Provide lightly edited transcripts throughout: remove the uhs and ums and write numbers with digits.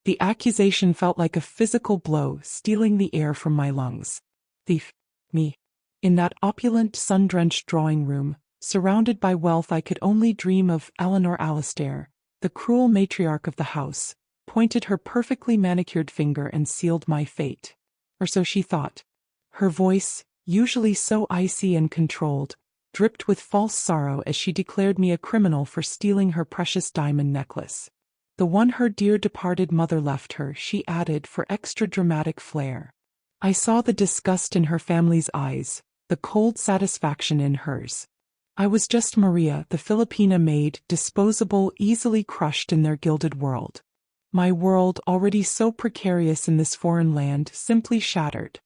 The accusation felt like a physical blow, stealing the air from my lungs. Thief. Me. In that opulent, sun-drenched drawing room, surrounded by wealth I could only dream of, Eleanor Alistair, the cruel matriarch of the house, pointed her perfectly manicured finger and sealed my fate. Or so she thought. Her voice, usually so icy and controlled, dripped with false sorrow as she declared me a criminal for stealing her precious diamond necklace. The one her dear departed mother left her, she added for extra dramatic flair. I saw the disgust in her family's eyes, the cold satisfaction in hers. I was just Maria, the Filipina maid, disposable, easily crushed in their gilded world. My world, already so precarious in this foreign land, simply shattered.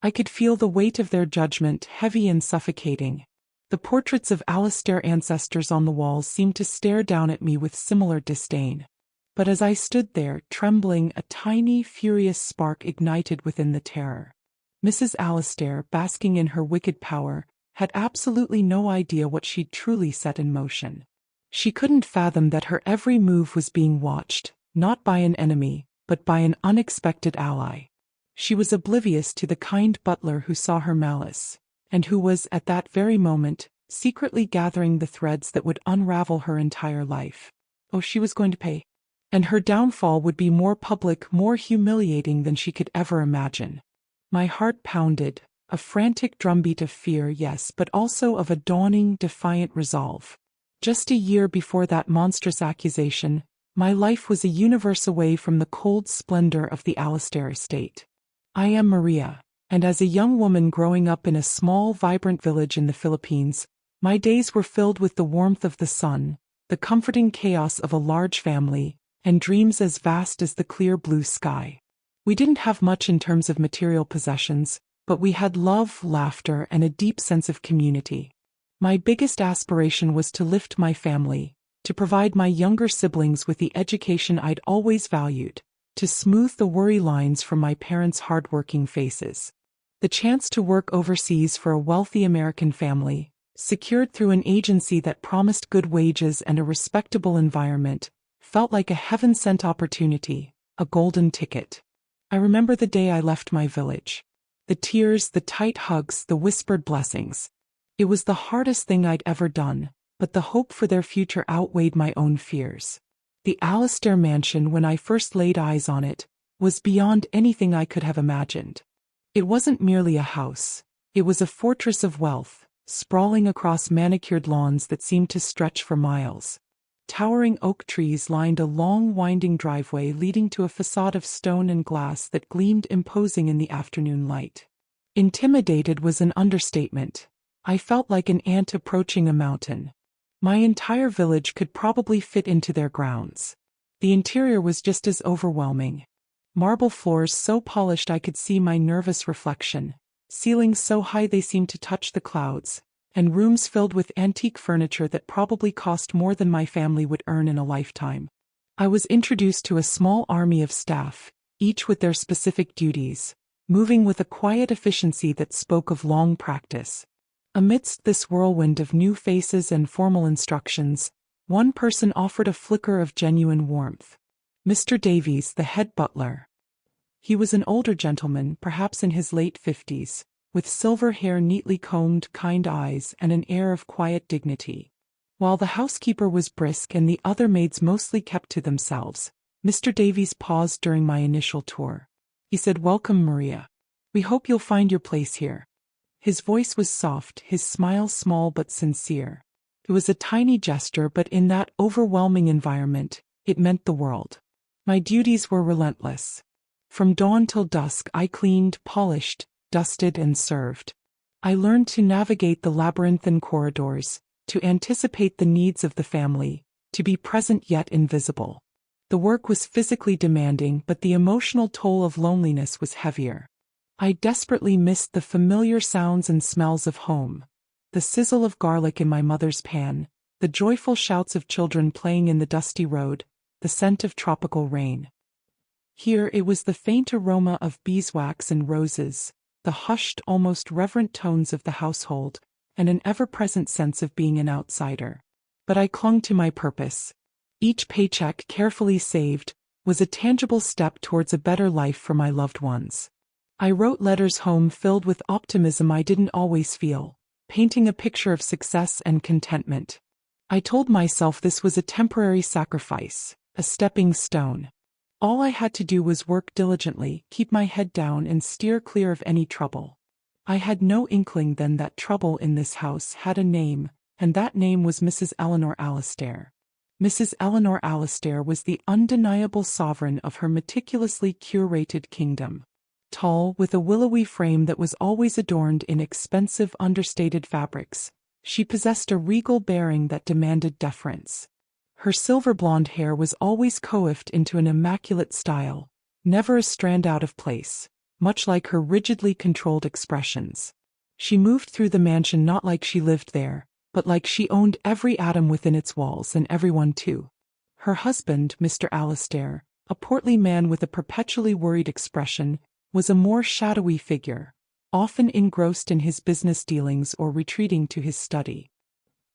I could feel the weight of their judgment, heavy and suffocating. The portraits of Alistair ancestors on the walls seemed to stare down at me with similar disdain. But as I stood there, trembling, a tiny, furious spark ignited within the terror. Mrs. Alistair, basking in her wicked power, had absolutely no idea what she'd truly set in motion. She couldn't fathom that her every move was being watched, not by an enemy, but by an unexpected ally. She was oblivious to the kind butler who saw her malice, and who was, at that very moment, secretly gathering the threads that would unravel her entire life. Oh, she was going to pay. And her downfall would be more public, more humiliating than she could ever imagine. My heart pounded, a frantic drumbeat of fear, yes, but also of a dawning, defiant resolve. Just a year before that monstrous accusation, my life was a universe away from the cold splendor of the Alistair estate. I am Maria, and as a young woman growing up in a small, vibrant village in the Philippines, my days were filled with the warmth of the sun, the comforting chaos of a large family, and dreams as vast as the clear blue sky. We didn't have much in terms of material possessions, but we had love, laughter, and a deep sense of community. My biggest aspiration was to lift my family, to provide my younger siblings with the education I'd always valued, to smooth the worry lines from my parents' hard-working faces. The chance to work overseas for a wealthy American family, secured through an agency that promised good wages and a respectable environment, felt like a heaven-sent opportunity, a golden ticket. I remember the day I left my village. The tears, the tight hugs, the whispered blessings. It was the hardest thing I'd ever done, but the hope for their future outweighed my own fears. The Alistair mansion, when I first laid eyes on it, was beyond anything I could have imagined. It wasn't merely a house. It was a fortress of wealth, sprawling across manicured lawns that seemed to stretch for miles. Towering oak trees lined a long, winding driveway leading to a facade of stone and glass that gleamed imposing in the afternoon light. Intimidated was an understatement. I felt like an ant approaching a mountain. My entire village could probably fit into their grounds. The interior was just as overwhelming. Marble floors so polished I could see my nervous reflection, ceilings so high they seemed to touch the clouds, and rooms filled with antique furniture that probably cost more than my family would earn in a lifetime. I was introduced to a small army of staff, each with their specific duties, moving with a quiet efficiency that spoke of long practice. Amidst this whirlwind of new faces and formal instructions, one person offered a flicker of genuine warmth. Mr. Davies, the head butler. He was an older gentleman, perhaps in his late 50s, with silver hair neatly combed, kind eyes, and an air of quiet dignity. While the housekeeper was brisk and the other maids mostly kept to themselves, Mr. Davies paused during my initial tour. He said, "Welcome, Maria. We hope you'll find your place here." His voice was soft, his smile small but sincere. It was a tiny gesture, but in that overwhelming environment, it meant the world. My duties were relentless. From dawn till dusk I cleaned, polished, dusted, and served. I learned to navigate the labyrinthine corridors, to anticipate the needs of the family, to be present yet invisible. The work was physically demanding, but the emotional toll of loneliness was heavier. I desperately missed the familiar sounds and smells of home, the sizzle of garlic in my mother's pan, the joyful shouts of children playing in the dusty road, the scent of tropical rain. Here it was the faint aroma of beeswax and roses, the hushed, almost reverent tones of the household, and an ever-present sense of being an outsider. But I clung to my purpose. Each paycheck, carefully saved, was a tangible step towards a better life for my loved ones. I wrote letters home filled with optimism I didn't always feel, painting a picture of success and contentment. I told myself this was a temporary sacrifice, a stepping stone. All I had to do was work diligently, keep my head down and steer clear of any trouble. I had no inkling then that trouble in this house had a name, and that name was Mrs. Eleanor Alistair. Mrs. Eleanor Alistair was the undeniable sovereign of her meticulously curated kingdom. Tall, with a willowy frame that was always adorned in expensive understated fabrics, she possessed a regal bearing that demanded deference. Her silver blonde hair was always coiffed into an immaculate style, never a strand out of place, much like her rigidly controlled expressions. She moved through the mansion not like she lived there, but like she owned every atom within its walls and everyone too. Her husband, Mr. Alistair, a portly man with a perpetually worried expression, was a more shadowy figure, often engrossed in his business dealings or retreating to his study.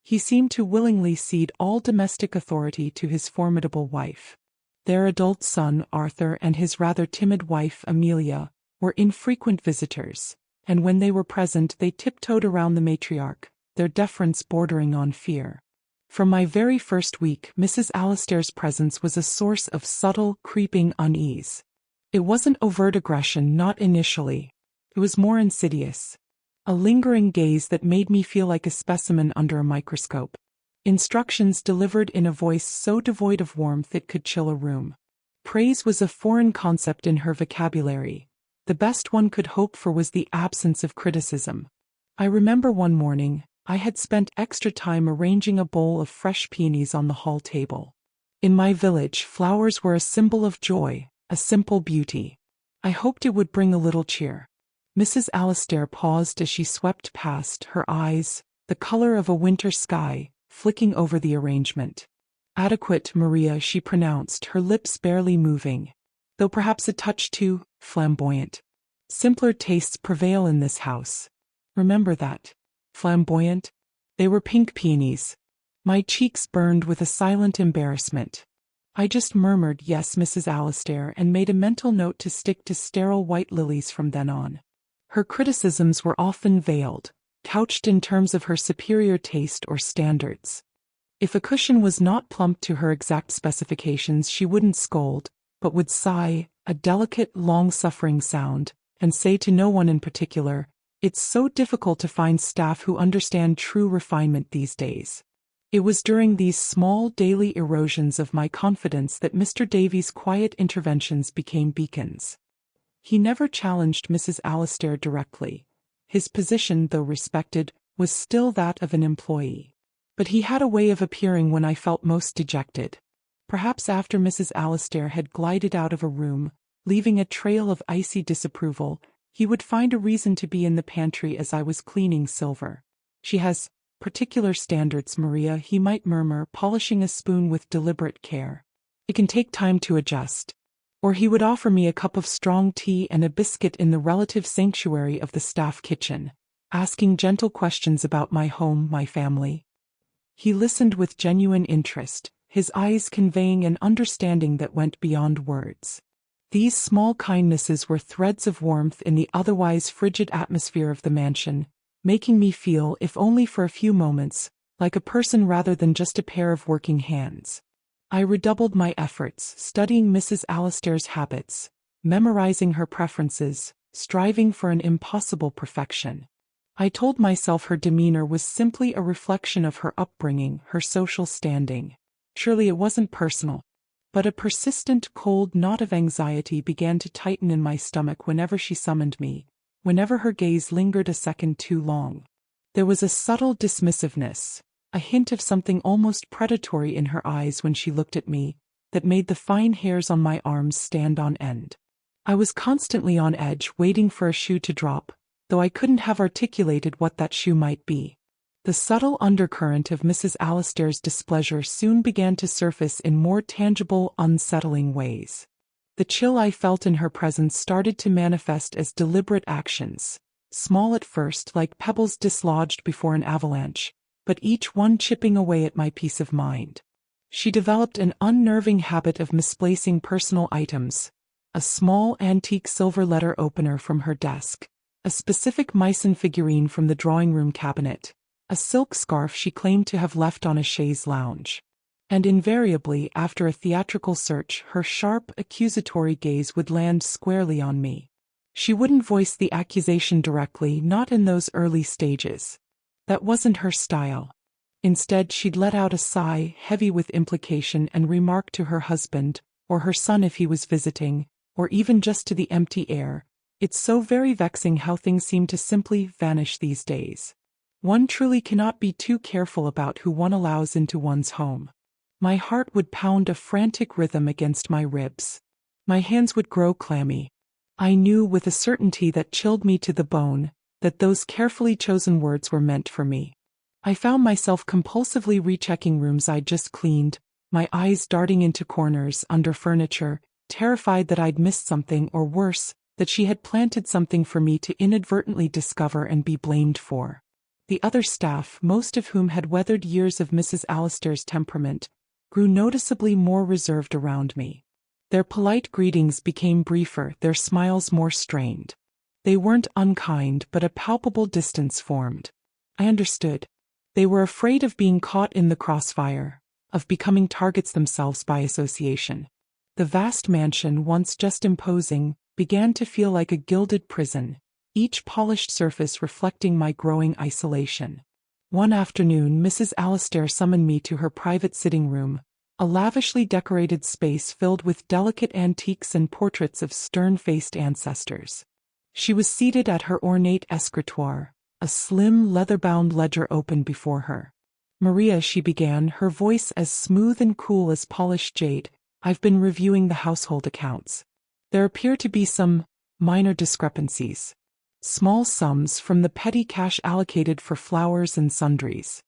He seemed to willingly cede all domestic authority to his formidable wife. Their adult son, Arthur, and his rather timid wife, Amelia, were infrequent visitors, and when they were present they tiptoed around the matriarch, their deference bordering on fear. From my very first week, Mrs. Alistair's presence was a source of subtle, creeping unease. It wasn't overt aggression, not initially. It was more insidious. A lingering gaze that made me feel like a specimen under a microscope. Instructions delivered in a voice so devoid of warmth it could chill a room. Praise was a foreign concept in her vocabulary. The best one could hope for was the absence of criticism. I remember one morning, I had spent extra time arranging a bowl of fresh peonies on the hall table. In my village, flowers were a symbol of joy, a simple beauty. I hoped it would bring a little cheer. Mrs. Alistair paused as she swept past, her eyes, the color of a winter sky, flicking over the arrangement. "Adequate, Maria," she pronounced, her lips barely moving, though perhaps a touch too flamboyant. "Simpler tastes prevail in this house. Remember that." Flamboyant? They were pink peonies. My cheeks burned with a silent embarrassment. I just murmured, "Yes, Mrs. Alistair," and made a mental note to stick to sterile white lilies from then on. Her criticisms were often veiled, couched in terms of her superior taste or standards. If a cushion was not plump to her exact specifications, she wouldn't scold, but would sigh, a delicate, long-suffering sound, and say to no one in particular, "It's so difficult to find staff who understand true refinement these days." It was during these small daily erosions of my confidence that Mr. Davies' quiet interventions became beacons. He never challenged Mrs. Alistair directly. His position, though respected, was still that of an employee. But he had a way of appearing when I felt most dejected. Perhaps after Mrs. Alistair had glided out of a room, leaving a trail of icy disapproval, he would find a reason to be in the pantry as I was cleaning silver. "She has particular standards, Maria," he might murmur, polishing a spoon with deliberate care. "It can take time to adjust." Or he would offer me a cup of strong tea and a biscuit in the relative sanctuary of the staff kitchen, asking gentle questions about my home, my family. He listened with genuine interest, his eyes conveying an understanding that went beyond words. These small kindnesses were threads of warmth in the otherwise frigid atmosphere of the mansion, making me feel, if only for a few moments, like a person rather than just a pair of working hands. I redoubled my efforts, studying Mrs. Alistair's habits, memorizing her preferences, striving for an impossible perfection. I told myself her demeanor was simply a reflection of her upbringing, her social standing. Surely it wasn't personal. But a persistent cold knot of anxiety began to tighten in my stomach whenever she summoned me, whenever her gaze lingered a second too long. There was a subtle dismissiveness, a hint of something almost predatory in her eyes when she looked at me, that made the fine hairs on my arms stand on end. I was constantly on edge, waiting for a shoe to drop, though I couldn't have articulated what that shoe might be. The subtle undercurrent of Mrs. Alistair's displeasure soon began to surface in more tangible, unsettling ways. The chill I felt in her presence started to manifest as deliberate actions, small at first, like pebbles dislodged before an avalanche, but each one chipping away at my peace of mind. She developed an unnerving habit of misplacing personal items: a small antique silver letter opener from her desk, a specific Meissen figurine from the drawing room cabinet, a silk scarf she claimed to have left on a chaise lounge. And invariably, after a theatrical search, her sharp, accusatory gaze would land squarely on me. She wouldn't voice the accusation directly, not in those early stages. That wasn't her style. Instead, she'd let out a sigh, heavy with implication, and remark to her husband, or her son if he was visiting, or even just to the empty air, "It's so very vexing how things seem to simply vanish these days. One truly cannot be too careful about who one allows into one's home." My heart would pound a frantic rhythm against my ribs. My hands would grow clammy. I knew with a certainty that chilled me to the bone that those carefully chosen words were meant for me. I found myself compulsively rechecking rooms I'd just cleaned, my eyes darting into corners, under furniture, terrified that I'd missed something, or worse, that she had planted something for me to inadvertently discover and be blamed for. The other staff, most of whom had weathered years of Mrs. Alistair's temperament, grew noticeably more reserved around me. Their polite greetings became briefer, their smiles more strained. They weren't unkind, but a palpable distance formed. I understood. They were afraid of being caught in the crossfire, of becoming targets themselves by association. The vast mansion, once just imposing, began to feel like a gilded prison, each polished surface reflecting my growing isolation. One afternoon, Mrs. Alistair summoned me to her private sitting room, a lavishly decorated space filled with delicate antiques and portraits of stern-faced ancestors. She was seated at her ornate escritoire, a slim, leather-bound ledger open before her. "Maria," she began, her voice as smooth and cool as polished jade, "I've been reviewing the household accounts. There appear to be some minor discrepancies. Small sums from the petty cash allocated for flowers and sundries.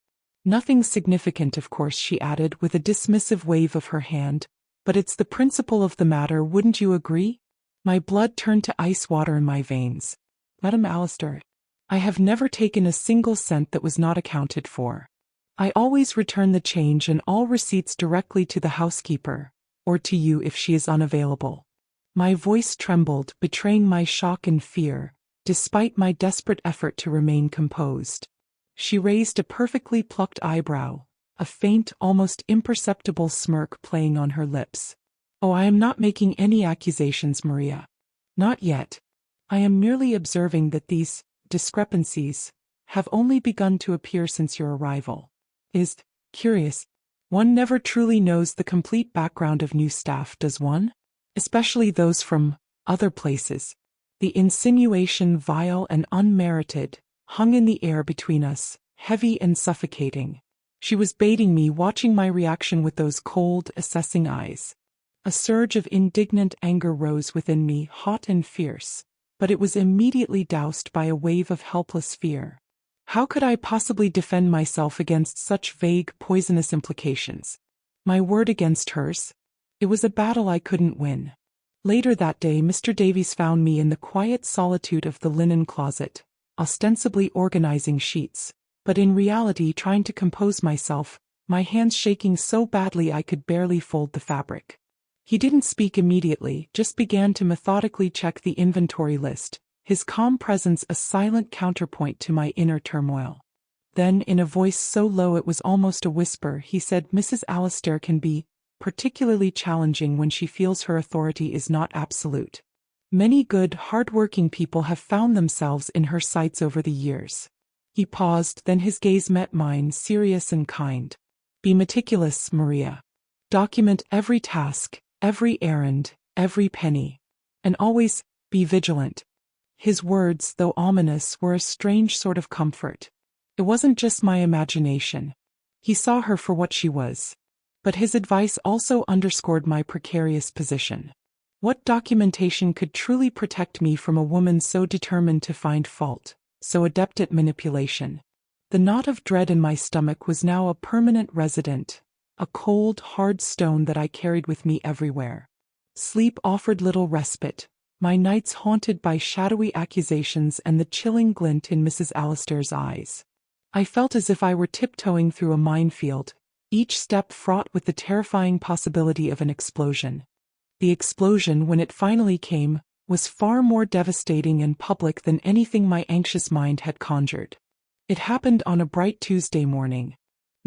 Nothing significant, of course," she added with a dismissive wave of her hand, "but it's the principle of the matter, wouldn't you agree?" My blood turned to ice water in my veins. "Madam Alistair, I have never taken a single cent that was not accounted for. I always return the change and all receipts directly to the housekeeper, or to you if she is unavailable." My voice trembled, betraying my shock and fear, despite my desperate effort to remain composed. She raised a perfectly plucked eyebrow, a faint, almost imperceptible smirk playing on her lips. "Oh, I am not making any accusations, Maria. Not yet. I am merely observing that these discrepancies have only begun to appear since your arrival. Is curious. One never truly knows the complete background of new staff, does one? Especially those from other places." The insinuation, vile and unmerited, hung in the air between us, heavy and suffocating. She was baiting me, watching my reaction with those cold, assessing eyes. A surge of indignant anger rose within me, hot and fierce, but it was immediately doused by a wave of helpless fear. How could I possibly defend myself against such vague, poisonous implications? My word against hers? It was a battle I couldn't win. Later that day, Mr. Davies found me in the quiet solitude of the linen closet, ostensibly organizing sheets, but in reality trying to compose myself, my hands shaking so badly I could barely fold the fabric. He didn't speak immediately, just began to methodically check the inventory list, his calm presence a silent counterpoint to my inner turmoil. Then, in a voice so low it was almost a whisper, he said, "Mrs. Alistair can be particularly challenging when she feels her authority is not absolute. Many good, hard-working people have found themselves in her sights over the years." He paused, then his gaze met mine, serious and kind. "Be meticulous, Maria. Document every task, every errand, every penny. And always, be vigilant." His words, though ominous, were a strange sort of comfort. It wasn't just my imagination. He saw her for what she was. But his advice also underscored my precarious position. What documentation could truly protect me from a woman so determined to find fault, so adept at manipulation? The knot of dread in my stomach was now a permanent resident, a cold, hard stone that I carried with me everywhere. Sleep offered little respite, my nights haunted by shadowy accusations and the chilling glint in Mrs. Alistair's eyes. I felt as if I were tiptoeing through a minefield, each step fraught with the terrifying possibility of an explosion. The explosion, when it finally came, was far more devastating and public than anything my anxious mind had conjured. It happened on a bright Tuesday morning.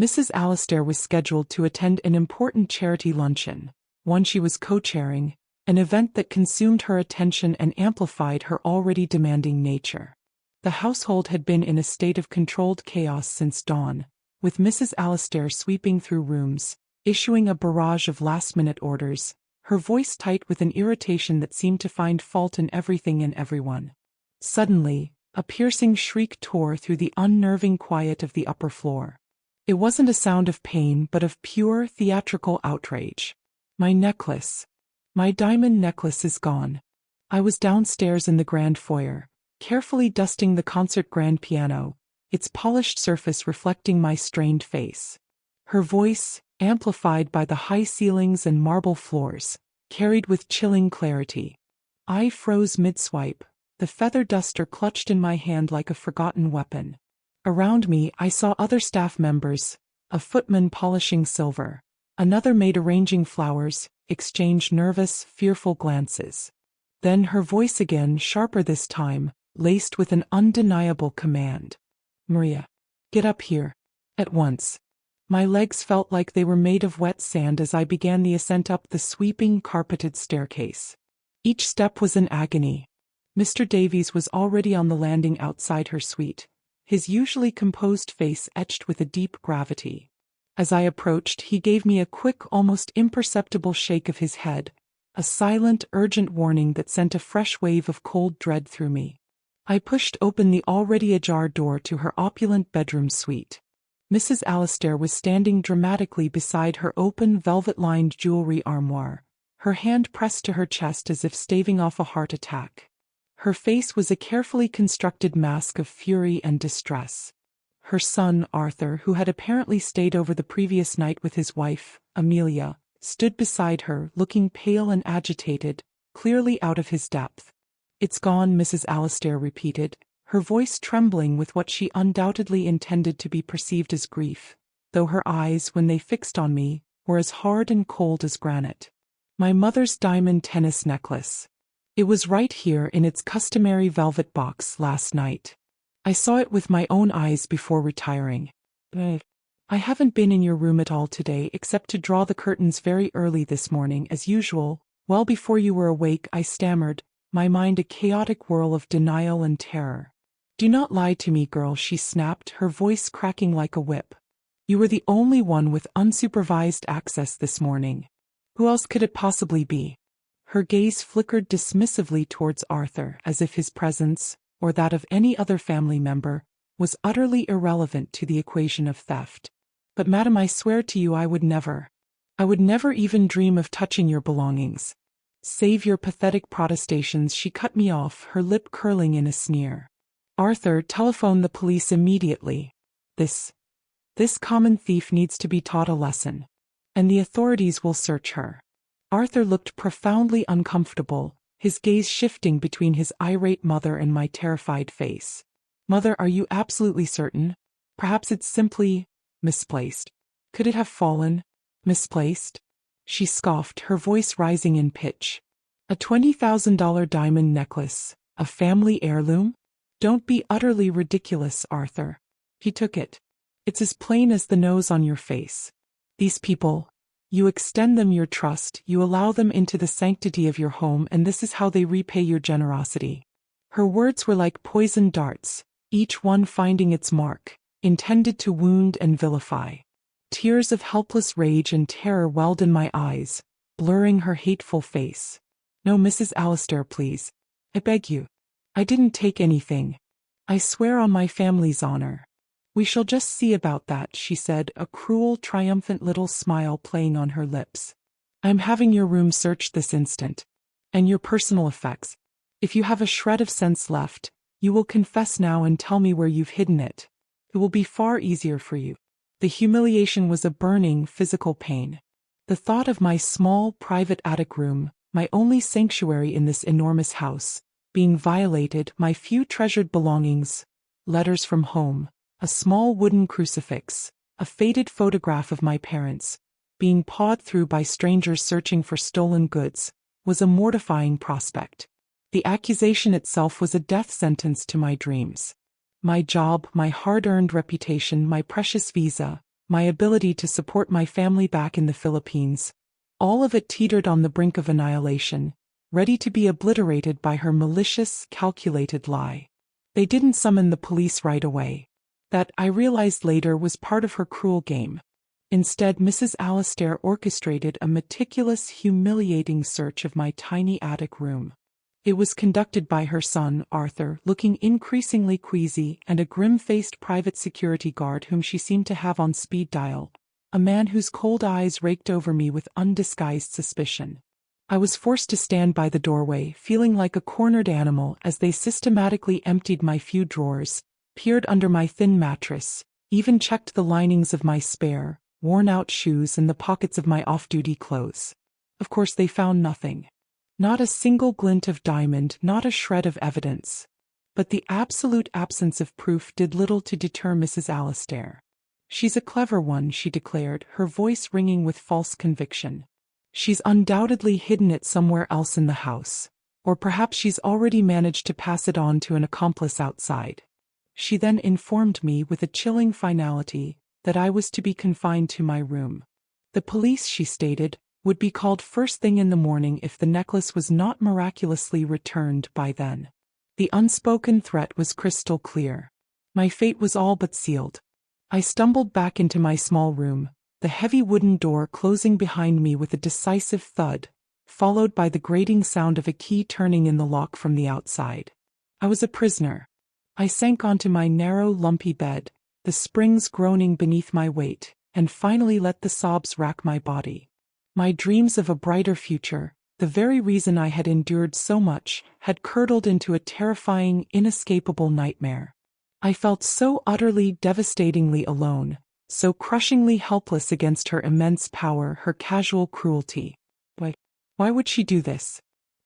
Mrs. Alistair was scheduled to attend an important charity luncheon, one she was co-chairing, an event that consumed her attention and amplified her already demanding nature. The household had been in a state of controlled chaos since dawn, with Mrs. Alistair sweeping through rooms, issuing a barrage of last-minute orders, her voice tight with an irritation that seemed to find fault in everything and everyone. Suddenly, a piercing shriek tore through the unnerving quiet of the upper floor. It wasn't a sound of pain but of pure, theatrical outrage. My necklace. My diamond necklace is gone. I was downstairs in the grand foyer, carefully dusting the concert grand piano, its polished surface reflecting my strained face. Her voice, amplified by the high ceilings and marble floors, carried with chilling clarity. I froze mid-swipe, the feather duster clutched in my hand like a forgotten weapon. Around me I saw other staff members, a footman polishing silver, another maid arranging flowers, exchange nervous, fearful glances. Then her voice again, sharper this time, laced with an undeniable command. Maria, get up here. At once. My legs felt like they were made of wet sand as I began the ascent up the sweeping, carpeted staircase. Each step was an agony. Mr. Davies was already on the landing outside her suite, his usually composed face etched with a deep gravity. As I approached, he gave me a quick, almost imperceptible shake of his head, a silent, urgent warning that sent a fresh wave of cold dread through me. I pushed open the already ajar door to her opulent bedroom suite. Mrs. Alistair was standing dramatically beside her open, velvet-lined jewelry armoire, her hand pressed to her chest as if staving off a heart attack. Her face was a carefully constructed mask of fury and distress. Her son, Arthur, who had apparently stayed over the previous night with his wife, Amelia, stood beside her, looking pale and agitated, clearly out of his depth. "It's gone," Mrs. Alistair repeated, her voice trembling with what she undoubtedly intended to be perceived as grief, though her eyes, when they fixed on me, were as hard and cold as granite. My mother's diamond tennis necklace. It was right here in its customary velvet box last night. I saw it with my own eyes before retiring. I haven't been in your room at all today except to draw the curtains very early this morning as usual. Well before you were awake, I stammered, my mind a chaotic whirl of denial and terror. "Do not lie to me, girl," she snapped, her voice cracking like a whip. "You were the only one with unsupervised access this morning. Who else could it possibly be?" Her gaze flickered dismissively towards Arthur, as if his presence, or that of any other family member, was utterly irrelevant to the equation of theft. "But madam, I swear to you I would never even dream of touching your belongings." "Save your pathetic protestations," she cut me off, her lip curling in a sneer. "Arthur, telephone the police immediately. This common thief needs to be taught a lesson. And the authorities will search her." Arthur looked profoundly uncomfortable, his gaze shifting between his irate mother and my terrified face. "Mother, are you absolutely certain? Perhaps it's simply misplaced. Could it have fallen? Misplaced?" She scoffed, her voice rising in pitch. "A $20,000 diamond necklace, a family heirloom? Don't be utterly ridiculous, Arthur. He took it. It's as plain as the nose on your face. These people, you extend them your trust, you allow them into the sanctity of your home, and this is how they repay your generosity." Her words were like poisoned darts, each one finding its mark, intended to wound and vilify. Tears of helpless rage and terror welled in my eyes, blurring her hateful face. "No, Mrs. Alistair, please. I beg you. I didn't take anything. I swear on my family's honor." "We shall just see about that," she said, a cruel, triumphant little smile playing on her lips. "I'm having your room searched this instant. And your personal effects. If you have a shred of sense left, you will confess now and tell me where you've hidden it. It will be far easier for you." The humiliation was a burning, physical pain. The thought of my small, private attic room, my only sanctuary in this enormous house, being violated, my few treasured belongings, letters from home, a small wooden crucifix, a faded photograph of my parents, being pawed through by strangers searching for stolen goods, was a mortifying prospect. The accusation itself was a death sentence to my dreams. My job, my hard-earned reputation, my precious visa, my ability to support my family back in the Philippines, all of it teetered on the brink of annihilation, ready to be obliterated by her malicious, calculated lie. They didn't summon the police right away. That, I realized later, was part of her cruel game. Instead, Mrs. Alistair orchestrated a meticulous, humiliating search of my tiny attic room. It was conducted by her son, Arthur, looking increasingly queasy, and a grim-faced private security guard whom she seemed to have on speed dial, a man whose cold eyes raked over me with undisguised suspicion. I was forced to stand by the doorway, feeling like a cornered animal as they systematically emptied my few drawers, peered under my thin mattress, even checked the linings of my spare, worn-out shoes and the pockets of my off-duty clothes. Of course, they found nothing. Not a single glint of diamond, not a shred of evidence. But the absolute absence of proof did little to deter Mrs. Alistair. "She's a clever one," she declared, her voice ringing with false conviction. "She's undoubtedly hidden it somewhere else in the house. Or perhaps she's already managed to pass it on to an accomplice outside." She then informed me with a chilling finality that I was to be confined to my room. The police, she stated, would be called first thing in the morning if the necklace was not miraculously returned by then. The unspoken threat was crystal clear. My fate was all but sealed. I stumbled back into my small room, the heavy wooden door closing behind me with a decisive thud, followed by the grating sound of a key turning in the lock from the outside. I was a prisoner. I sank onto my narrow, lumpy bed, the springs groaning beneath my weight, and finally let the sobs rack my body. My dreams of a brighter future, the very reason I had endured so much, had curdled into a terrifying, inescapable nightmare. I felt so utterly, devastatingly alone, so crushingly helpless against her immense power, her casual cruelty. Why would she do this?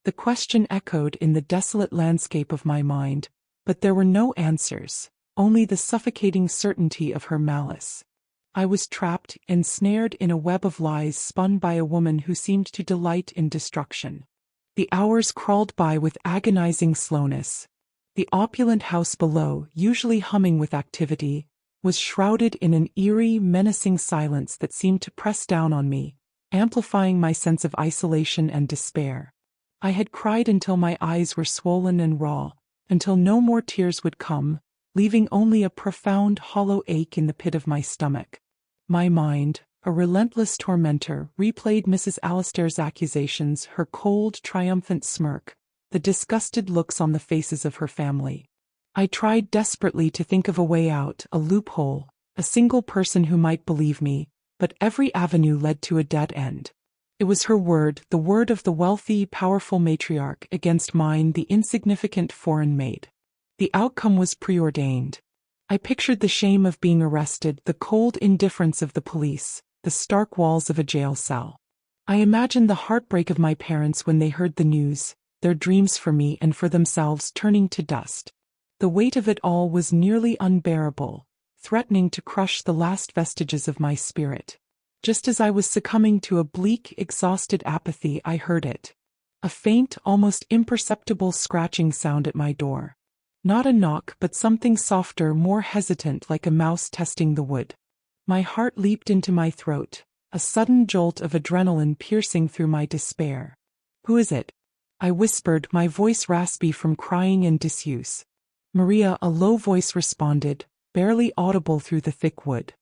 The question echoed in the desolate landscape of my mind, but there were no answers, only the suffocating certainty of her malice. I was trapped, ensnared in a web of lies spun by a woman who seemed to delight in destruction. The hours crawled by with agonizing slowness. The opulent house below, usually humming with activity, was shrouded in an eerie, menacing silence that seemed to press down on me, amplifying my sense of isolation and despair. I had cried until my eyes were swollen and raw, until no more tears would come, leaving only a profound, hollow ache in the pit of my stomach. My mind, a relentless tormentor, replayed Mrs. Alistair's accusations, her cold, triumphant smirk, the disgusted looks on the faces of her family. I tried desperately to think of a way out, a loophole, a single person who might believe me, but every avenue led to a dead end. It was her word, the word of the wealthy, powerful matriarch, against mine, the insignificant foreign maid. The outcome was preordained. I pictured the shame of being arrested, the cold indifference of the police, the stark walls of a jail cell. I imagined the heartbreak of my parents when they heard the news, their dreams for me and for themselves turning to dust. The weight of it all was nearly unbearable, threatening to crush the last vestiges of my spirit. Just as I was succumbing to a bleak, exhausted apathy, I heard it. A faint, almost imperceptible scratching sound at my door. Not a knock, but something softer, more hesitant, like a mouse testing the wood. My heart leaped into my throat, a sudden jolt of adrenaline piercing through my despair. "Who is it?" I whispered, my voice raspy from crying and disuse. "Maria," a low voice responded, barely audible through the thick wood.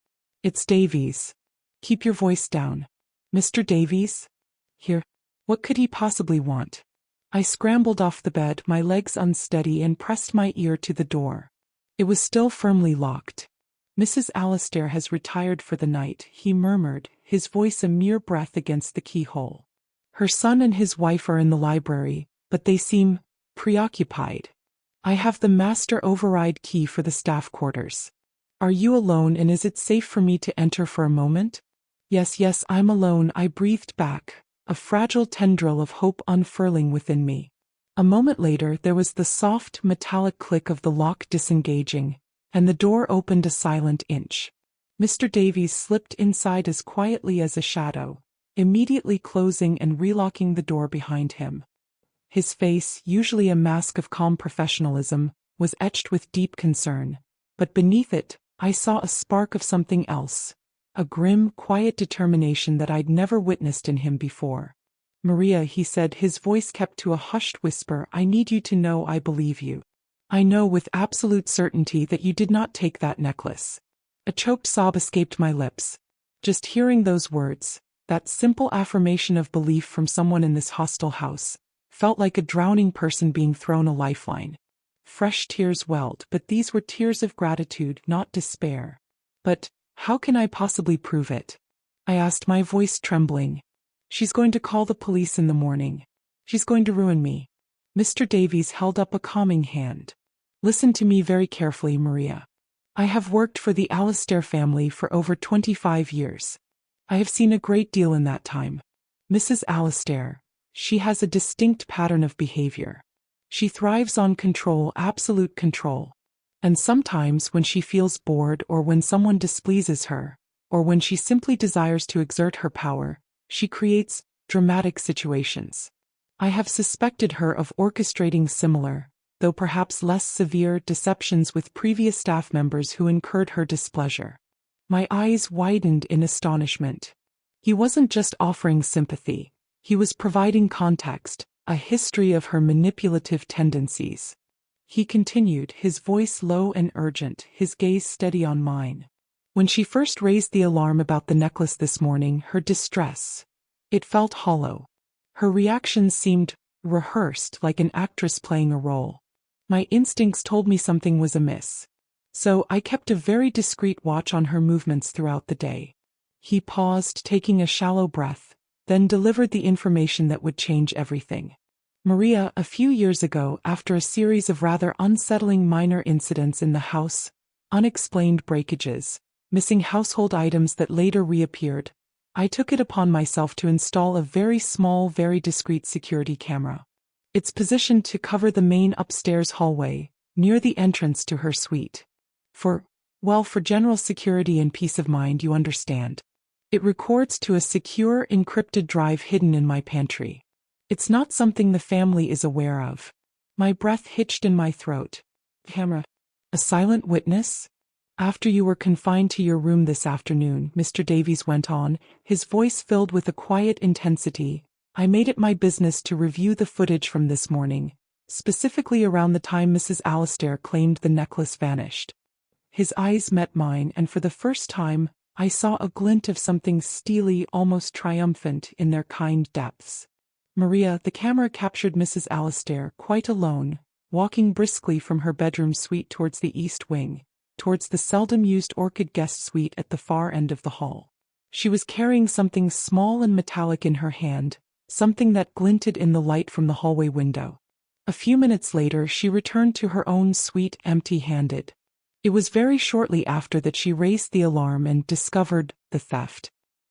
"It's Davies." "Keep your voice down." "Mr. Davies?" "Here." What could he possibly want? I scrambled off the bed, my legs unsteady, and pressed my ear to the door. It was still firmly locked. "Mrs. Alistair has retired for the night," he murmured, his voice a mere breath against the keyhole. "Her son and his wife are in the library, but they seem preoccupied. I have the master override key for the staff quarters. Are you alone, and is it safe for me to enter for a moment?" Yes, I'm alone," I breathed back, a fragile tendril of hope unfurling within me. A moment later there was the soft, metallic click of the lock disengaging, and the door opened a silent inch. Mr. Davies slipped inside as quietly as a shadow, immediately closing and relocking the door behind him. His face, usually a mask of calm professionalism, was etched with deep concern, but beneath it, I saw a spark of something else, a grim, quiet determination that I'd never witnessed in him before. "Maria," he said, his voice kept to a hushed whisper, "I need you to know I believe you. I know with absolute certainty that you did not take that necklace." A choked sob escaped my lips. Just hearing those words, that simple affirmation of belief from someone in this hostile house, felt like a drowning person being thrown a lifeline. Fresh tears welled, but these were tears of gratitude, not despair. "But how can I possibly prove it?" I asked, my voice trembling. "She's going to call the police in the morning. She's going to ruin me." Mr. Davies held up a calming hand. "Listen to me very carefully, Maria. I have worked for the Alistair family for over 25 years. I have seen a great deal in that time. Mrs. Alistair, she has a distinct pattern of behavior. She thrives on control, absolute control. And sometimes when she feels bored, or when someone displeases her, or when she simply desires to exert her power, she creates dramatic situations. I have suspected her of orchestrating similar, though perhaps less severe, deceptions with previous staff members who incurred her displeasure." My eyes widened in astonishment. He wasn't just offering sympathy, he was providing context, a history of her manipulative tendencies. He continued, his voice low and urgent, his gaze steady on mine. "When she first raised the alarm about the necklace this morning, her distress, it felt hollow. Her reactions seemed rehearsed, like an actress playing a role. My instincts told me something was amiss. So I kept a very discreet watch on her movements throughout the day." He paused, taking a shallow breath, then delivered the information that would change everything. "Maria, a few years ago, after a series of rather unsettling minor incidents in the house, unexplained breakages, missing household items that later reappeared, I took it upon myself to install a very small, very discreet security camera. It's positioned to cover the main upstairs hallway, near the entrance to her suite. For general security and peace of mind, you understand. It records to a secure, encrypted drive hidden in my pantry. It's not something the family is aware of." My breath hitched in my throat. "Camera? A silent witness?" "After you were confined to your room this afternoon," Mr. Davies went on, his voice filled with a quiet intensity, "I made it my business to review the footage from this morning, specifically around the time Mrs. Alistair claimed the necklace vanished." His eyes met mine, and for the first time, I saw a glint of something steely, almost triumphant, in their kind depths. "Maria, the camera captured Mrs. Alistair, quite alone, walking briskly from her bedroom suite towards the east wing, towards the seldom-used orchid guest suite at the far end of the hall. She was carrying something small and metallic in her hand, something that glinted in the light from the hallway window. A few minutes later, she returned to her own suite empty-handed. It was very shortly after that she raised the alarm and discovered the theft."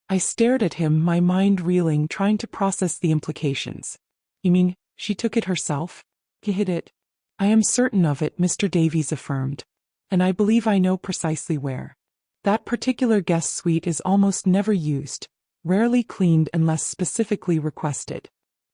I stared at him, my mind reeling, trying to process the implications. "You mean, she took it herself?" "He hid it." "I am certain of it," Mr. Davies affirmed. "And I believe I know precisely where. That particular guest suite is almost never used, rarely cleaned unless specifically requested.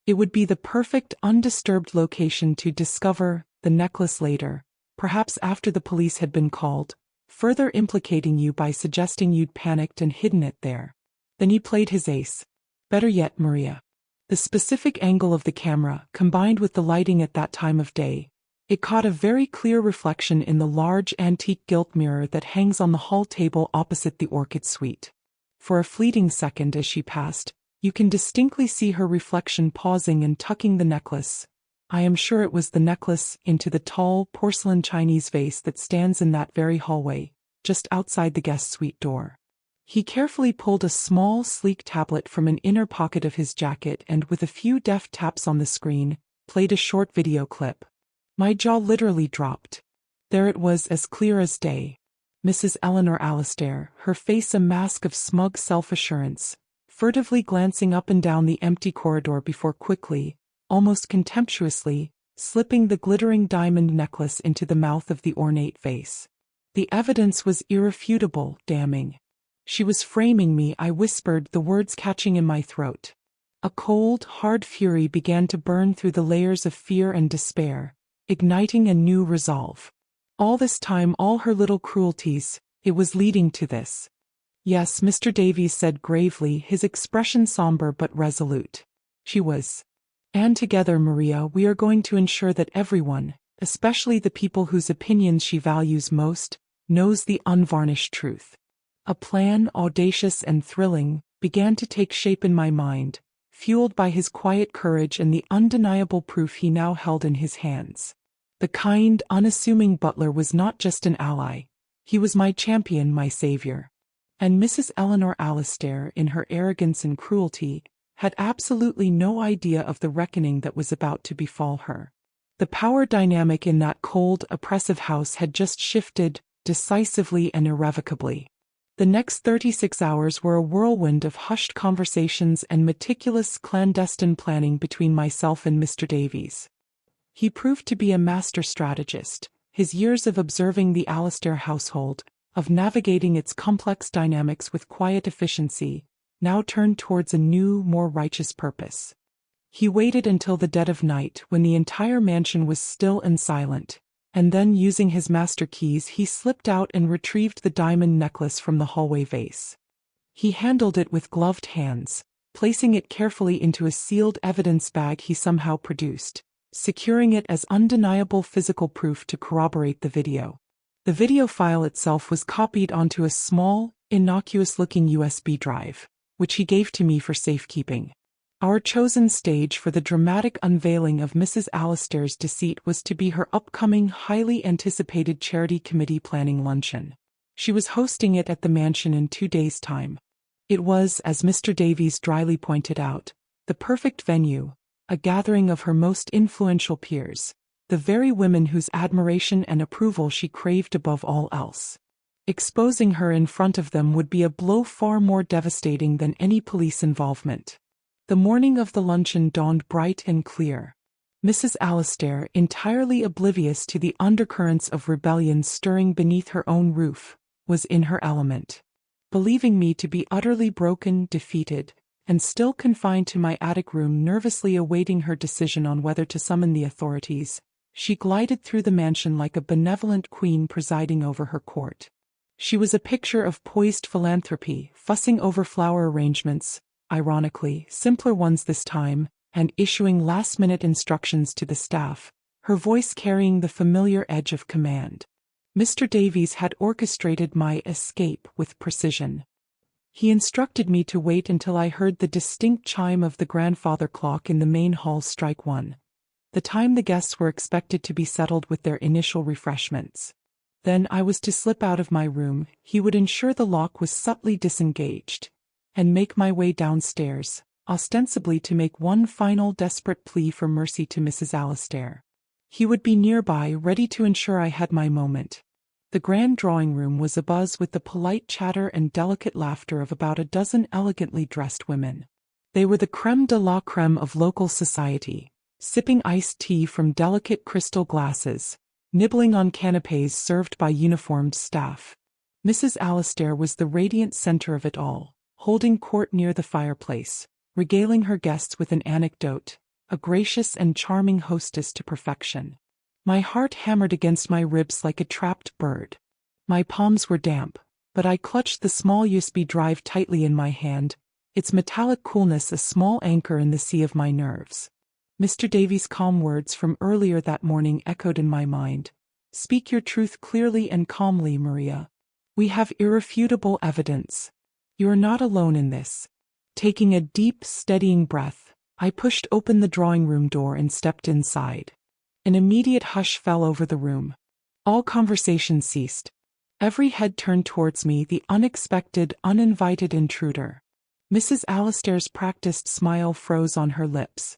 It would be the perfect, undisturbed location to discover the necklace later, perhaps after the police had been called, further implicating you by suggesting you'd panicked and hidden it there." Then he played his ace. "Better yet, Maria. The specific angle of the camera, combined with the lighting at that time of day, it caught a very clear reflection in the large antique gilt mirror that hangs on the hall table opposite the orchid suite. For a fleeting second as she passed, you can distinctly see her reflection pausing and tucking the necklace, I am sure it was the necklace, into the tall, porcelain Chinese vase that stands in that very hallway, just outside the guest suite door. He carefully pulled a small, sleek tablet from an inner pocket of his jacket and, with a few deft taps on the screen, played a short video clip. My jaw literally dropped. There it was, as clear as day. Mrs. Eleanor Alistair, her face a mask of smug self-assurance, furtively glancing up and down the empty corridor before quickly, almost contemptuously, slipping the glittering diamond necklace into the mouth of the ornate vase. The evidence was irrefutable, damning. She was framing me, I whispered, the words catching in my throat. A cold, hard fury began to burn through the layers of fear and despair, igniting a new resolve. All this time, all her little cruelties, it was leading to this. Yes, Mr. Davies said gravely, his expression somber but resolute. She was. And together, Maria, we are going to ensure that everyone, especially the people whose opinions she values most, knows the unvarnished truth. A plan, audacious and thrilling, began to take shape in my mind, fueled by his quiet courage and the undeniable proof he now held in his hands. The kind, unassuming Butler was not just an ally. He was my champion, my savior. And Mrs. Eleanor Alistair, in her arrogance and cruelty, had absolutely no idea of the reckoning that was about to befall her. The power dynamic in that cold, oppressive house had just shifted, decisively and irrevocably. The next 36 hours were a whirlwind of hushed conversations and meticulous clandestine planning between myself and Mr. Davies. He proved to be a master strategist. His years of observing the Alistair household, of navigating its complex dynamics with quiet efficiency, now turned towards a new, more righteous purpose. He waited until the dead of night, when the entire mansion was still and silent, and then, using his master keys, he slipped out and retrieved the diamond necklace from the hallway vase. He handled it with gloved hands, placing it carefully into a sealed evidence bag he somehow produced, securing it as undeniable physical proof to corroborate the video. The video file itself was copied onto a small, innocuous-looking USB drive, which he gave to me for safekeeping. Our chosen stage for the dramatic unveiling of Mrs. Alistair's deceit was to be her upcoming, highly anticipated charity committee planning luncheon. She was hosting it at the mansion in 2 days' time. It was, as Mr. Davies dryly pointed out, the perfect venue, a gathering of her most influential peers, the very women whose admiration and approval she craved above all else. Exposing her in front of them would be a blow far more devastating than any police involvement. The morning of the luncheon dawned bright and clear. Mrs. Alistair, entirely oblivious to the undercurrents of rebellion stirring beneath her own roof, was in her element. Believing me to be utterly broken, defeated, and still confined to my attic room, nervously awaiting her decision on whether to summon the authorities, she glided through the mansion like a benevolent queen presiding over her court. She was a picture of poised philanthropy, fussing over flower arrangements, ironically, simpler ones this time, and issuing last-minute instructions to the staff, her voice carrying the familiar edge of command. Mr. Davies had orchestrated my escape with precision. He instructed me to wait until I heard the distinct chime of the grandfather clock in the main hall strike 1, the time the guests were expected to be settled with their initial refreshments. Then I was to slip out of my room, he would ensure the lock was subtly disengaged, and make my way downstairs, ostensibly to make one final desperate plea for mercy to Mrs. Alistair. He would be nearby, ready to ensure I had my moment. The grand drawing room was abuzz with the polite chatter and delicate laughter of about a dozen elegantly dressed women. They were the crème de la crème of local society, sipping iced tea from delicate crystal glasses, nibbling on canapés served by uniformed staff. Mrs. Alistair was the radiant center of it all, holding court near the fireplace, regaling her guests with an anecdote, a gracious and charming hostess to perfection. My heart hammered against my ribs like a trapped bird. My palms were damp, but I clutched the small USB drive tightly in my hand, its metallic coolness a small anchor in the sea of my nerves. Mr. Davies' calm words from earlier that morning echoed in my mind. "Speak your truth clearly and calmly, Maria. We have irrefutable evidence. You are not alone in this." Taking a deep, steadying breath, I pushed open the drawing room door and stepped inside. An immediate hush fell over the room. All conversation ceased. Every head turned towards me, the unexpected, uninvited intruder. Mrs. Alistair's practiced smile froze on her lips.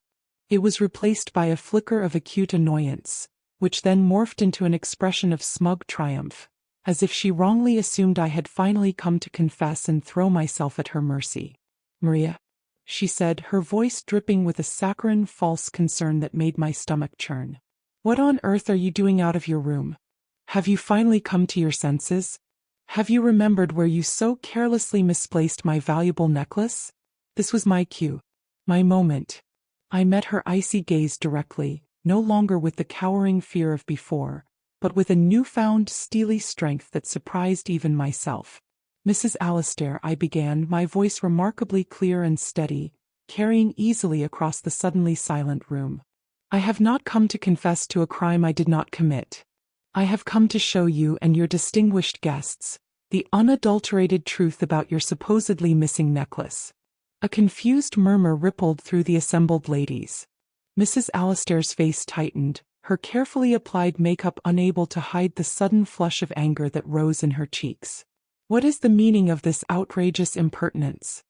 It was replaced by a flicker of acute annoyance, which then morphed into an expression of smug triumph, as if she wrongly assumed I had finally come to confess and throw myself at her mercy. "Maria," she said, her voice dripping with a saccharine false concern that made my stomach churn. "What on earth are you doing out of your room? Have you finally come to your senses? Have you remembered where you so carelessly misplaced my valuable necklace? This was my cue. My moment. I met her icy gaze directly, no longer with the cowering fear of before, but with a newfound steely strength that surprised even myself. Mrs. Alistair, I began, my voice remarkably clear and steady, carrying easily across the suddenly silent room. I have not come to confess to a crime I did not commit. I have come to show you and your distinguished guests the unadulterated truth about your supposedly missing necklace. A confused murmur rippled through the assembled ladies. Mrs. Alistair's face tightened, her carefully applied makeup unable to hide the sudden flush of anger that rose in her cheeks. What is the meaning of this outrageous impertinence?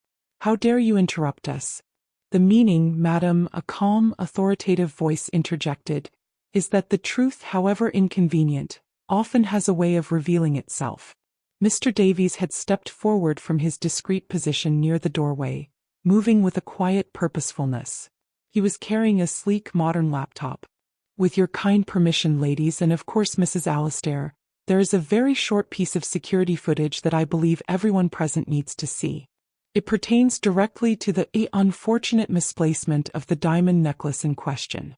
How dare you interrupt us? The meaning, madam, a calm, authoritative voice interjected, is that the truth, however inconvenient, often has a way of revealing itself. Mr. Davies had stepped forward from his discreet position near the doorway, moving with a quiet purposefulness. He was carrying a sleek modern laptop. With your kind permission, ladies, and of course Mrs. Alistair, there is a very short piece of security footage that I believe everyone present needs to see. It pertains directly to the unfortunate misplacement of the diamond necklace in question.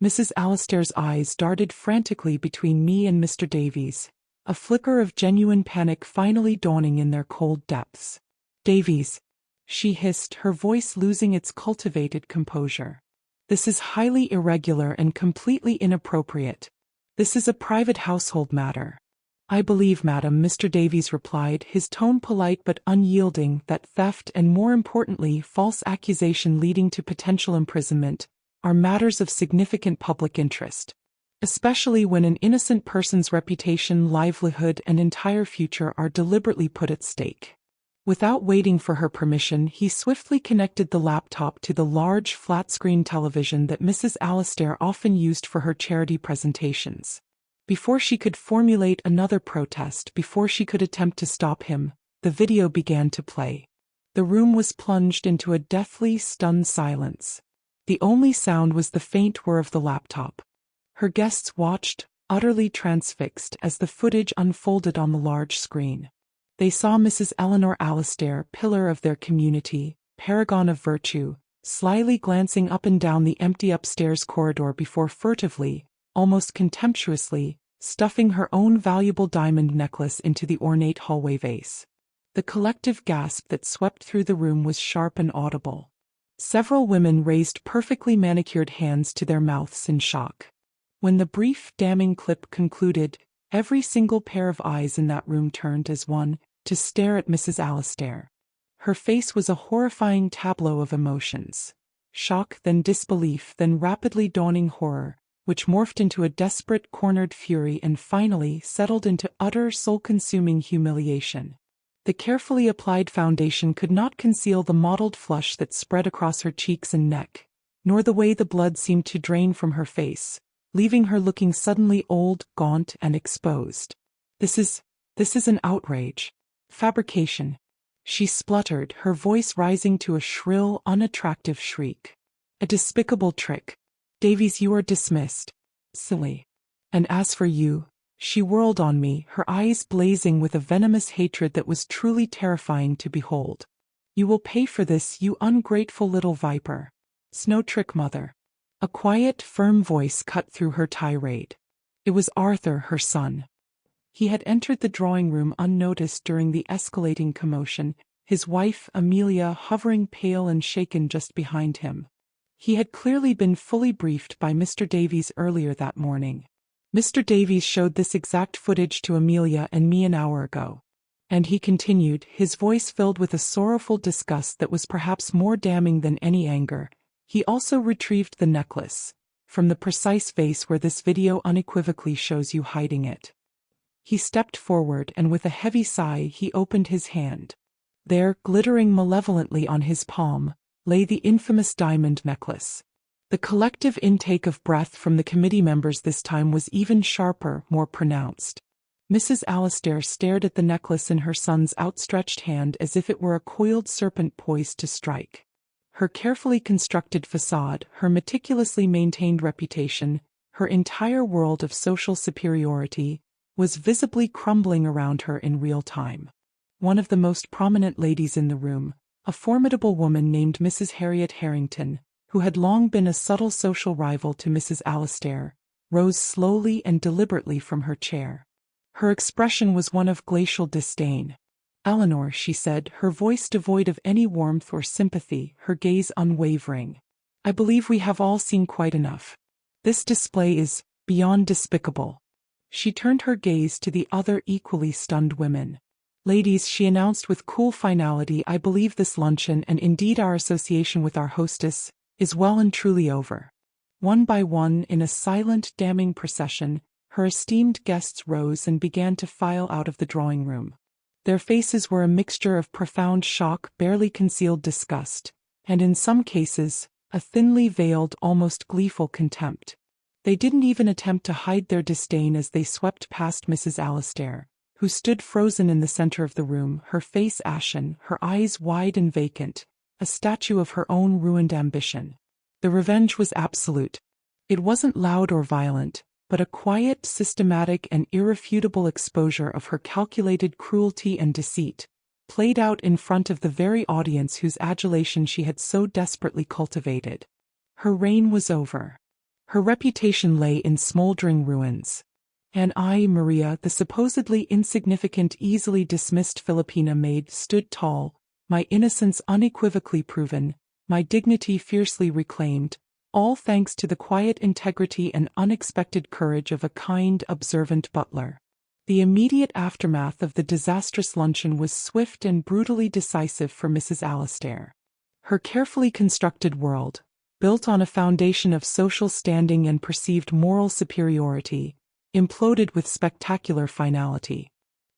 Mrs. Alistair's eyes darted frantically between me and Mr. Davies, a flicker of genuine panic finally dawning in their cold depths. Davies, she hissed, her voice losing its cultivated composure. This is highly irregular and completely inappropriate. This is a private household matter. I believe, madam, Mr. Davies replied, his tone polite but unyielding, that theft and, more importantly, false accusation leading to potential imprisonment are matters of significant public interest, especially when an innocent person's reputation, livelihood, and entire future are deliberately put at stake. Without waiting for her permission, he swiftly connected the laptop to the large flat-screen television that Mrs. Alistair often used for her charity presentations. Before she could formulate another protest, before she could attempt to stop him, the video began to play. The room was plunged into a deathly, stunned silence. The only sound was the faint whir of the laptop. Her guests watched, utterly transfixed, as the footage unfolded on the large screen. They saw Mrs. Eleanor Alistair, pillar of their community, paragon of virtue, slyly glancing up and down the empty upstairs corridor before furtively, almost contemptuously, stuffing her own valuable diamond necklace into the ornate hallway vase. The collective gasp that swept through the room was sharp and audible. Several women raised perfectly manicured hands to their mouths in shock. When the brief, damning clip concluded, every single pair of eyes in that room turned as one, to stare at Mrs. Alistair. Her face was a horrifying tableau of emotions. Shock, then disbelief, then rapidly dawning horror, which morphed into a desperate, cornered fury and finally settled into utter, soul-consuming humiliation. The carefully applied foundation could not conceal the mottled flush that spread across her cheeks and neck, nor the way the blood seemed to drain from her face, leaving her looking suddenly old, gaunt, and exposed. This is an outrage. Fabrication. She spluttered, her voice rising to a shrill, unattractive shriek. A despicable trick. Davies, you are dismissed. Silly. And as for you, she whirled on me, her eyes blazing with a venomous hatred that was truly terrifying to behold. You will pay for this, you ungrateful little viper. It's no trick, mother. A quiet, firm voice cut through her tirade. It was Arthur, her son. He had entered the drawing room unnoticed during the escalating commotion, his wife, Amelia, hovering pale and shaken just behind him. He had clearly been fully briefed by Mr. Davies earlier that morning. Mr. Davies showed this exact footage to Amelia and me an hour ago. And he continued, his voice filled with a sorrowful disgust that was perhaps more damning than any anger. He also retrieved the necklace, from the precise vase where this video unequivocally shows you hiding it. He stepped forward and with a heavy sigh he opened his hand. There, glittering malevolently on his palm, lay the infamous diamond necklace. The collective intake of breath from the committee members this time was even sharper, more pronounced. Mrs. Alistair stared at the necklace in her son's outstretched hand as if it were a coiled serpent poised to strike. Her carefully constructed facade, her meticulously maintained reputation, her entire world of social superiority, was visibly crumbling around her in real time. One of the most prominent ladies in the room, a formidable woman named Mrs. Harriet Harrington, who had long been a subtle social rival to Mrs. Alistair, rose slowly and deliberately from her chair. Her expression was one of glacial disdain. "Eleanor," she said, her voice devoid of any warmth or sympathy, her gaze unwavering. "I believe we have all seen quite enough. This display is beyond despicable." She turned her gaze to the other equally stunned women. "Ladies," she announced with cool finality, "I believe this luncheon, and indeed our association with our hostess, is well and truly over." One by one, in a silent, damning procession, her esteemed guests rose and began to file out of the drawing room. Their faces were a mixture of profound shock, barely concealed disgust, and in some cases, a thinly veiled, almost gleeful contempt. They didn't even attempt to hide their disdain as they swept past Mrs. Alistair, who stood frozen in the center of the room, her face ashen, her eyes wide and vacant, a statue of her own ruined ambition. The revenge was absolute. It wasn't loud or violent, but a quiet, systematic, and irrefutable exposure of her calculated cruelty and deceit, played out in front of the very audience whose adulation she had so desperately cultivated. Her reign was over. Her reputation lay in smoldering ruins. And I, Maria, the supposedly insignificant, easily dismissed Filipina maid, stood tall, my innocence unequivocally proven, my dignity fiercely reclaimed, all thanks to the quiet integrity and unexpected courage of a kind, observant butler. The immediate aftermath of the disastrous luncheon was swift and brutally decisive for Mrs. Alistair. Her carefully constructed world, built on a foundation of social standing and perceived moral superiority, imploded with spectacular finality.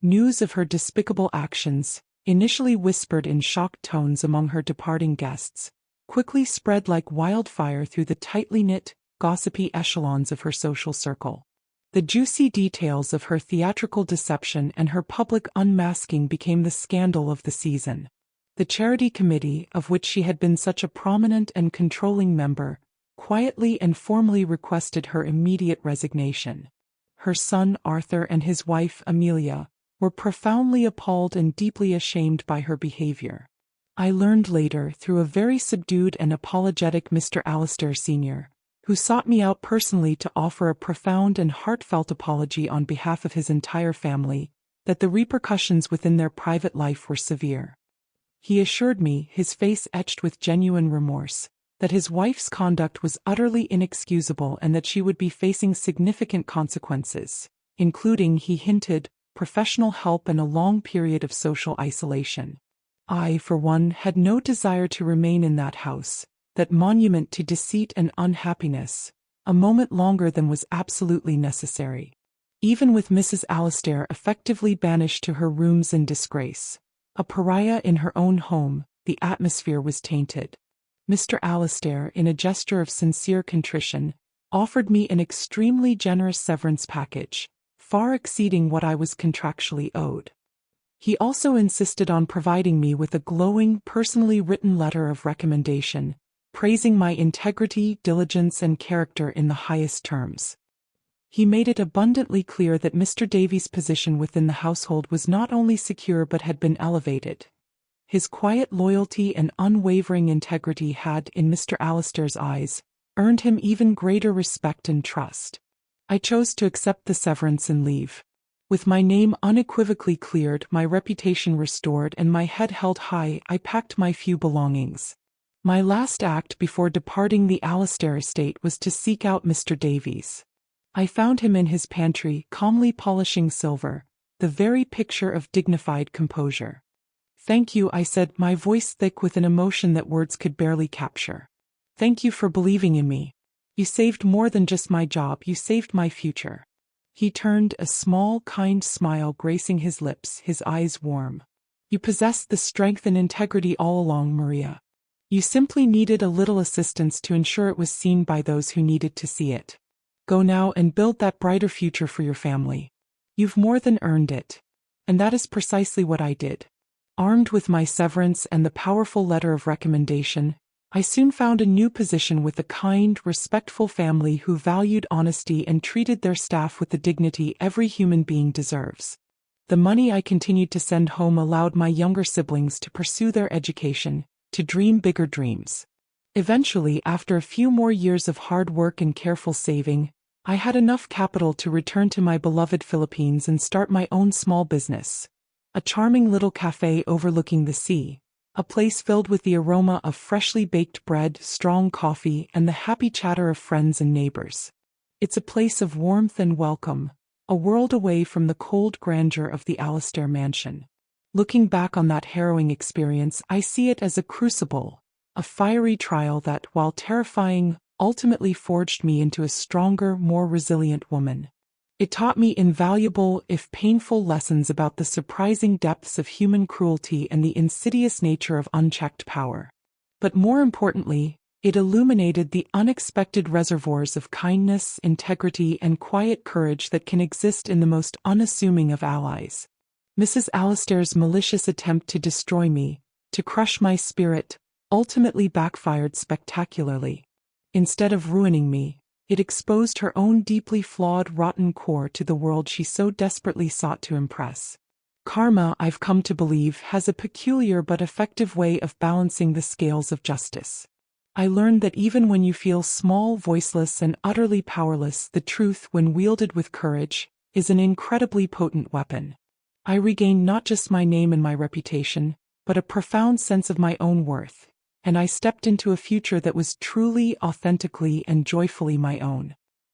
News of her despicable actions, initially whispered in shocked tones among her departing guests, quickly spread like wildfire through the tightly knit, gossipy echelons of her social circle. The juicy details of her theatrical deception and her public unmasking became the scandal of the season. The charity committee, of which she had been such a prominent and controlling member, quietly and formally requested her immediate resignation. Her son Arthur and his wife Amelia were profoundly appalled and deeply ashamed by her behavior. I learned later, through a very subdued and apologetic Mr. Alistair Sr., who sought me out personally to offer a profound and heartfelt apology on behalf of his entire family, that the repercussions within their private life were severe. He assured me, his face etched with genuine remorse, that his wife's conduct was utterly inexcusable and that she would be facing significant consequences, including, he hinted, professional help and a long period of social isolation. I, for one, had no desire to remain in that house, that monument to deceit and unhappiness, a moment longer than was absolutely necessary. Even with Mrs. Alistair effectively banished to her rooms in disgrace, a pariah in her own home, the atmosphere was tainted. Mr. Alistair, in a gesture of sincere contrition, offered me an extremely generous severance package, far exceeding what I was contractually owed. He also insisted on providing me with a glowing, personally written letter of recommendation, praising my integrity, diligence, and character in the highest terms. He made it abundantly clear that Mr. Davies' position within the household was not only secure but had been elevated. His quiet loyalty and unwavering integrity had, in Mr. Alistair's eyes, earned him even greater respect and trust. I chose to accept the severance and leave. With my name unequivocally cleared, my reputation restored, and my head held high, I packed my few belongings. My last act before departing the Alistair estate was to seek out Mr. Davies. I found him in his pantry, calmly polishing silver, the very picture of dignified composure. "Thank you," I said, my voice thick with an emotion that words could barely capture. "Thank you for believing in me. You saved more than just my job, you saved my future." He turned, a small, kind smile gracing his lips, his eyes warm. "You possessed the strength and integrity all along, Maria. You simply needed a little assistance to ensure it was seen by those who needed to see it. Go now and build that brighter future for your family. You've more than earned it." And that is precisely what I did. Armed with my severance and the powerful letter of recommendation, I soon found a new position with a kind, respectful family who valued honesty and treated their staff with the dignity every human being deserves. The money I continued to send home allowed my younger siblings to pursue their education, to dream bigger dreams. Eventually, after a few more years of hard work and careful saving, I had enough capital to return to my beloved Philippines and start my own small business. A charming little cafe overlooking the sea, a place filled with the aroma of freshly baked bread, strong coffee, and the happy chatter of friends and neighbors. It's a place of warmth and welcome, a world away from the cold grandeur of the Alistair mansion. Looking back on that harrowing experience, I see it as a crucible, a fiery trial that, while terrifying, ultimately forged me into a stronger, more resilient woman. It taught me invaluable, if painful, lessons about the surprising depths of human cruelty and the insidious nature of unchecked power. But more importantly, it illuminated the unexpected reservoirs of kindness, integrity, and quiet courage that can exist in the most unassuming of allies. Mrs. Alistair's malicious attempt to destroy me, to crush my spirit, ultimately backfired spectacularly. Instead of ruining me, it exposed her own deeply flawed, rotten core to the world she so desperately sought to impress. Karma, I've come to believe, has a peculiar but effective way of balancing the scales of justice. I learned that even when you feel small, voiceless, and utterly powerless, the truth, when wielded with courage, is an incredibly potent weapon. I regained not just my name and my reputation, but a profound sense of my own worth, and I stepped into a future that was truly, authentically, and joyfully my own.